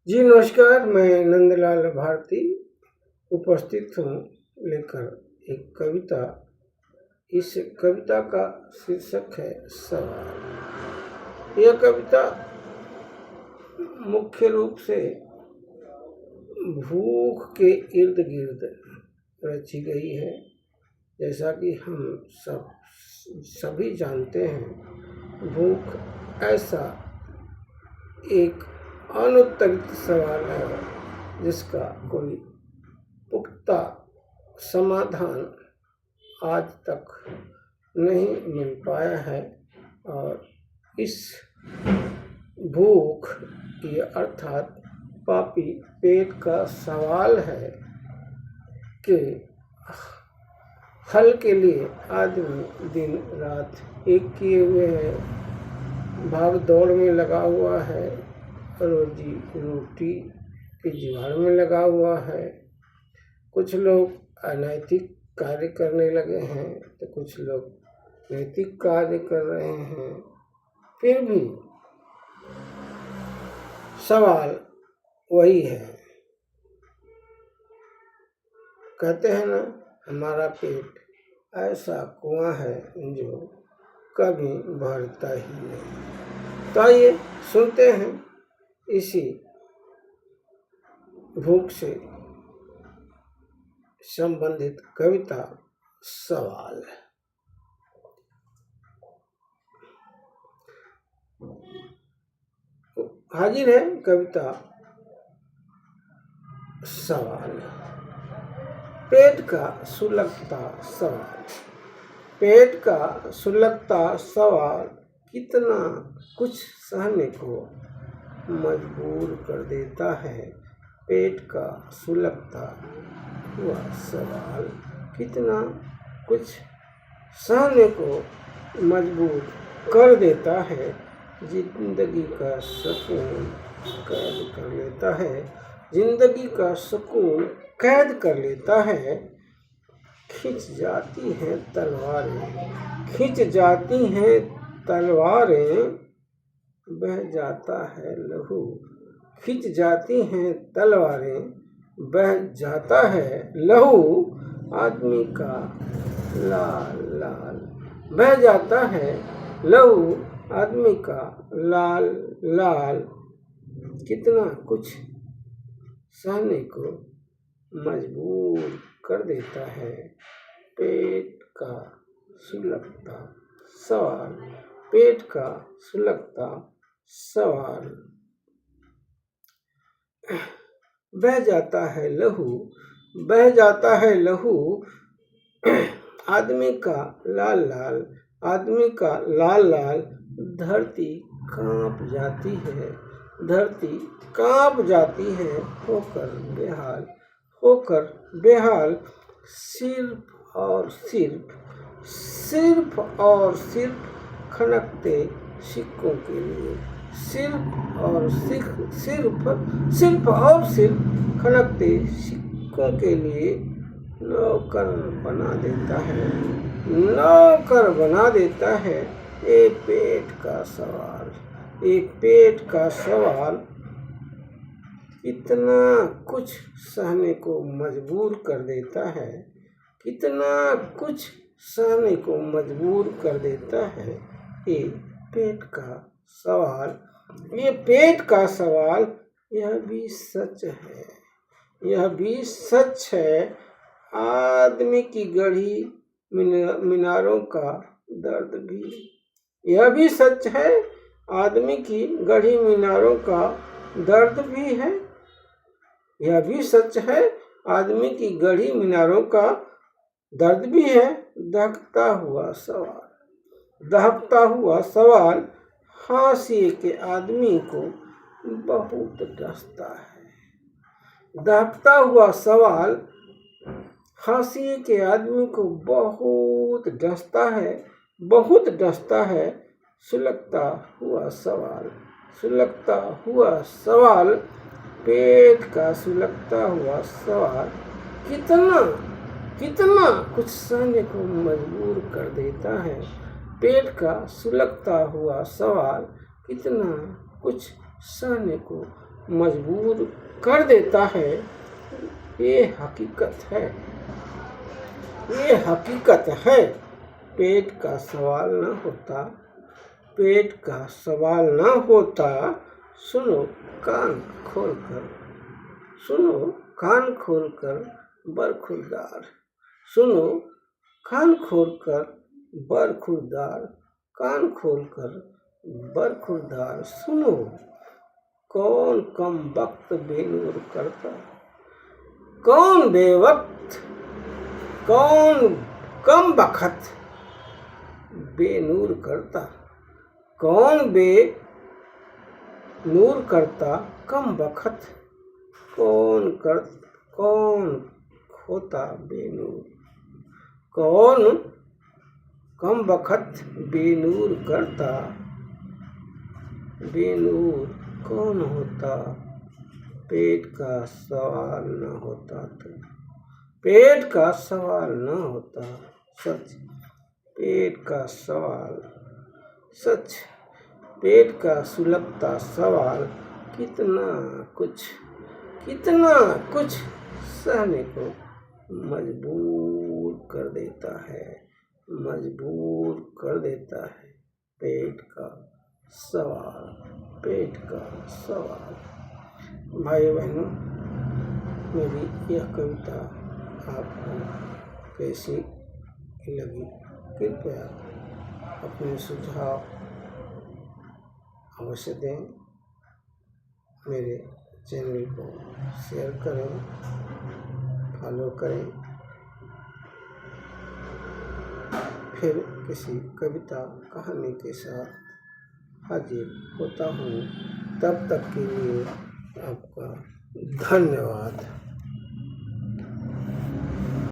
जी नमस्कार, मैं नंदलाल भारती उपस्थित हूँ लेकर एक कविता। इस कविता का शीर्षक है सवाल। यह कविता मुख्य रूप से भूख के इर्द गिर्द रची गई है। जैसा कि हम सभी जानते हैं, भूख ऐसा एक अनुत्तरित सवाल है जिसका कोई पुख्ता समाधान आज तक नहीं मिल पाया है। और इस भूख ये अर्थात पापी पेट का सवाल है कि हल के लिए आदमी दिन रात एक किए हुए है, भाग दौड़ में लगा हुआ है, रोजी रोटी की जुगाड़ में लगा हुआ है। कुछ लोग अनैतिक कार्य करने लगे हैं तो कुछ लोग नैतिक कार्य कर रहे हैं। फिर भी सवाल वही है। कहते हैं ना, हमारा पेट ऐसा कुआं है जो कभी भरता ही नहीं। तो आइए सुनते हैं इसी भूख से संबंधित कविता सवाल। हाजिर है कविता सवाल। पेट का सुलगता सवाल। पेट का सुलगता सवाल कितना कुछ सहने को मजबूर कर देता है। पेट का सुलगता हुआ सवाल कितना कुछ सहने को मजबूर कर देता है। जिंदगी का सुकून कैद कर लेता है। जिंदगी का सुकून कैद कर लेता है। खिंच जाती हैं तलवारें, खिंच जाती हैं तलवारें, बह जाता है लहू। खिंच जाती हैं तलवारें, बह जाता है लहू। आदमी का लाल लाल बह जाता है लहू। आदमी का लाल लाल कितना कुछ सहने को मजबूर कर देता है। पेट का सुलगता सवाल। पेट का सुलगता सवाल। बह जाता है लहू, बह जाता है लहू। आदमी का लाल लाल, आदमी का लाल लाल। धरती कांप जाती है, धरती कांप जाती है। होकर बेहाल, होकर बेहाल। सिर्फ और सिर्फ, सिर्फ और सिर्फ खनकते सिक्कों के लिए। सिर्फ और सिर्फ, सिर्फ और सिर्फ खनकते सिक्कों के लिए नौकर बना देता है, नौकर बना देता है। ये पेट का सवाल, ये पेट का सवाल कितना कुछ सहने को मजबूर कर देता है। कितना कुछ सहने को मजबूर कर देता है। ये पेट का सवाल, ये पेट का सवाल। यह भी सच है, यह भी सच है। आदमी की गढ़ी मीनारों का दर्द भी। यह भी सच है, आदमी की गढ़ी मीनारों का दर्द भी है। यह भी सच है, आदमी की गढ़ी मीनारों का दर्द भी है। दहकता हुआ सवाल, दहकता हुआ सवाल। हाशिए के आदमी को बहुत डसता है। दहकता हुआ सवाल हाशिए के आदमी को बहुत डसता है, बहुत डसता है। सुलगता हुआ सवाल, सुलगता हुआ सवाल। पेट का सुलगता हुआ सवाल कितना कितना कुछ सहने को मजबूर कर देता है। पेट का सुलगता हुआ सवाल कितना कुछ सहने को मजबूर कर देता है, ये हकीकत है, ये हकीकत है। पेट का सवाल न होता, पेट का सवाल न होता, सुनो कान खोलकर, सुनो कान खोलकर बरखुरदार, सुनो कान खोलकर बरखुरदार, कान खोलकर बरखुरदार। सुनो कौन कम वक्त बेनूर करता, कौन बेवक्त, कौन कम बखत बेनूर करता, कौन बेनूर करता कम बखत, कौन होता बेनूर, कौन कम बखत बेनूर करता, बेनूर कौन होता। पेट का सवाल न होता तो, पेट का सवाल न होता, सच पेट का सवाल, सच पेट का सुलगता सवाल, कितना कुछ सहने को मजबूर कर देता है, मजबूर कर देता है। पेट का सवाल, पेट का सवाल। भाई बहनों, मेरी यह कविता आपको कैसी लगी, कृपया अपने सुझाव अवश्य दें। मेरे चैनल को शेयर करें, फॉलो करें। फिर किसी कविता कहानी के साथ हाजिर होता हूँ। तब तक के लिए आपका धन्यवाद।